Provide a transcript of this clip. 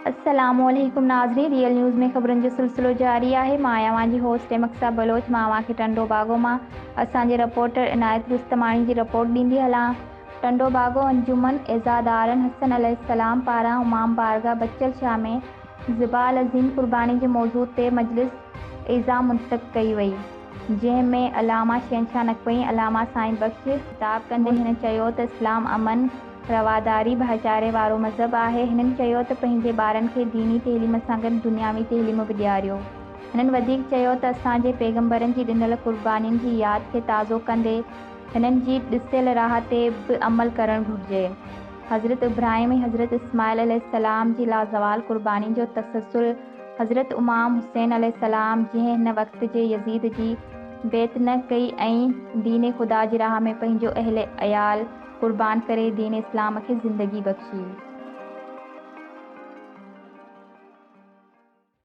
अस्सलामुअलैकुम नाज़रीन, real news में ख़बरुनि जो सिलसिलो जारी आहे। मां आहियां मुंहिंजी होस्ट मक्सा बलोच। मां टंडो बागो मां असांजे रिपोर्टर इनायत रुस्तमानी जी रिपोर्ट ॾींदी हलां। टंडो बागो अंजुमन इज़ादारनि हसन अलैहिस्सलाम पारां इमाम बारगाह बचल शाह में ज़िबाल अज़ीम क़ुर्बानी जे मौज़ू ते मजलिस इज़ा मुनतक़द कई वई, जंहिं में अलामा शहनशाह नक़वी अलामा साईं बख़्श ख़िताब कंदे हिन चयो त इस्लाम अमन, रवादारी, भाईचारे वारो मज़हब आहे। हिननि चयो त पंहिंजे ॿारनि खे दीनी तइलीम सां गॾु दुनियावी तइलीम बि ॾियारियो। हिननि वधीक चयो त असांजे पैगंबरनि जी ॾिनल क़ुर्बानीनि जी यादि खे ताज़ो कंदे हिननि जी ॾिसियल राह ते बि अमल करणु घुरिजे। हज़रत इब्राहिम ऐं हज़रत इस्माइल अलैहिस्सलाम जी लाज़वाल क़ुर्बानी जो तसलसल हज़रत इमाम हुसैन अलैहिस्सलाम, जंहिं हिन वक़्त जे यज़ीद जी बैत न कई ऐं दीन ख़ुदा जी राह में पंहिंजो अहल अयाल क़ुर्बान करे दीन इस्लाम खे ज़िंदगी बख़्शी।